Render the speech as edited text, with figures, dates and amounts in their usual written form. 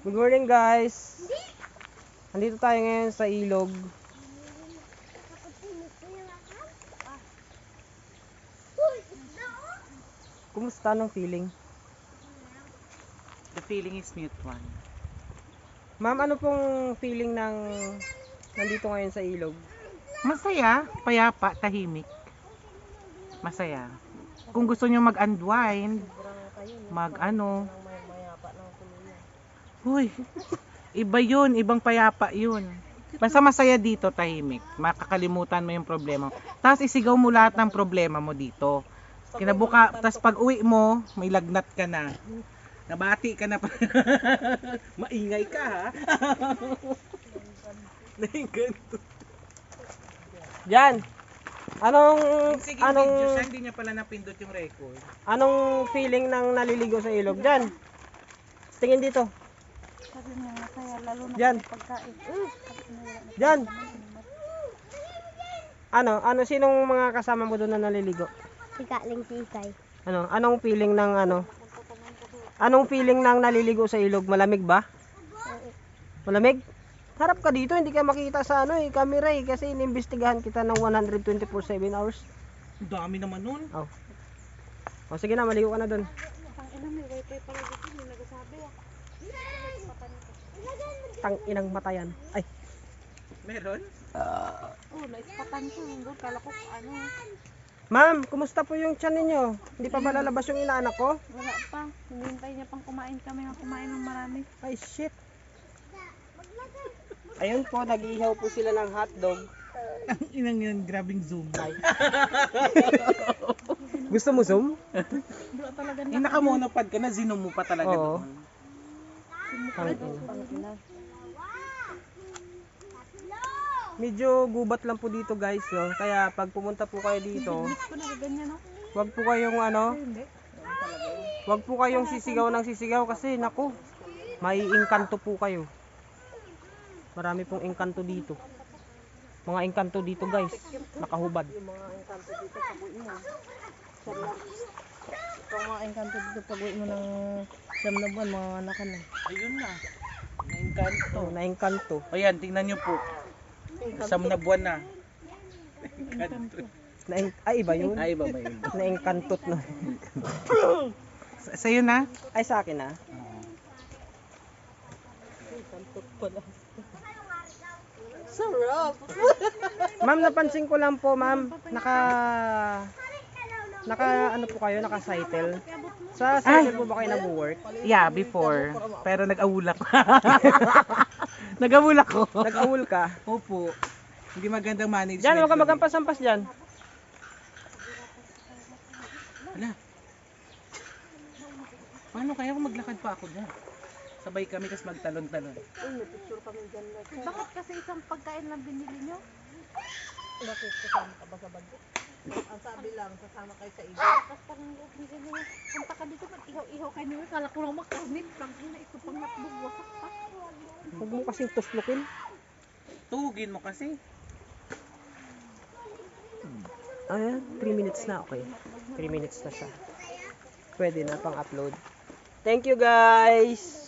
Good morning guys. Nandito tayo ngayon sa ilog. Kumusta anong feeling? The feeling is mutual. Ma'am, ano pong feeling ng nandito ngayon sa ilog? Masaya, payapa, tahimik. Masaya. Kung gusto nyo mag-unwind, Uy, iba yun, ibang payapa yun. Basta masaya dito, tahimik. Makakalimutan mo yung problema. Tapos isigaw mo lahat ng problema mo dito. Tapos pag uwi mo, may lagnat ka na. Nabati ka na. Maingay ka ha. Naiganto. Diyan. Anong Sige, anong video siya, hindi niya pala napindot yung record. anong feeling ng naliligo sa ilog? Diyan. Tingin dito. Sabi niya masaya lalo na Diyan. pagkain. Diyan. Ano sinong mga kasama mo doon na naliligo? Si Kaling Sikay. Anong feeling ng Anong feeling ng naliligo sa ilog? Malamig ba? Malamig? Harap ka dito, hindi ka makita sa camera kasi inimbestigahan kita ng 124/7 hours. Ang dami naman nun. Oh. O sige na, maligo ka na doon. Ang ina may wifi pala dito, hindi nagsasabi ah. Tang inang matayan. Ay, Meron? Oh, naispatan ko. Doon kala ko ano. ma'am, kumusta po yung tiyan ninyo? Hindi pa ba lalabas yung inaanak ko? Wala pa. Hinihintay niya pang kumain kami. Kumain ng marami. Ay, shit. Ayun po, nag-iihaw po sila ng hotdog. Ang inang yan, grabing zoom. Gusto mo zoom? Wala talaga Yung nakamonopod ka na, zinom mo pa talaga Oo. doon. Medyo gubat lang po dito guys, no? Kaya pag pumunta po kayo dito, ko na ganyan no? wag po kayong wag po kayong sisigaw ng sisigaw kasi naku, maiingkanto po kayo. Marami pong engkanto dito. Mga engkanto dito guys, nakahubad. Itong mga engkanto dito pag-uwi mo ng siyam na buwan, mga anak ka na. Ayun na. Naingkanto. Oh, naengkanto. Ayan, tingnan nyo po. Isang na buwan na. Ay, iba yun. Ay, ba ba yun? Naengkantot na. Sa'yo na? Ay, sa akin na. Sarap! Ma'am, napansin ko lang po, ma'am, naka ano po kayo, naka-cycle. Sa cycle po ba kayo nag-work? Yeah, before. Pero nag-awulak. Nag-awulak ko. Nag-awol ka? Opo. Hindi magandang management. Diyan, huwag ka magampas-ampas dyan. Wala. Paano kaya kung maglakad pa ako dyan? Sabay kami kasi magtalon-talon. Bakit kasi isang pagkain lang binili nyo? Bakit kasama ka ba sa bagyo? Ang sabi lang, sasama kayo sa iba. Tapos parang loob ni ganyan. Punta ka dito, ba't ihaw-ihaw kayo nyo? Kala ko lang makarnit. Sabi na ito pang natbog, wasak pa. Huwag mo kasing tuslukin. Tugin mo kasi. Ayan, 3 minutes na, okay. 3 minutes na siya. Pwede na pang upload. Thank you guys!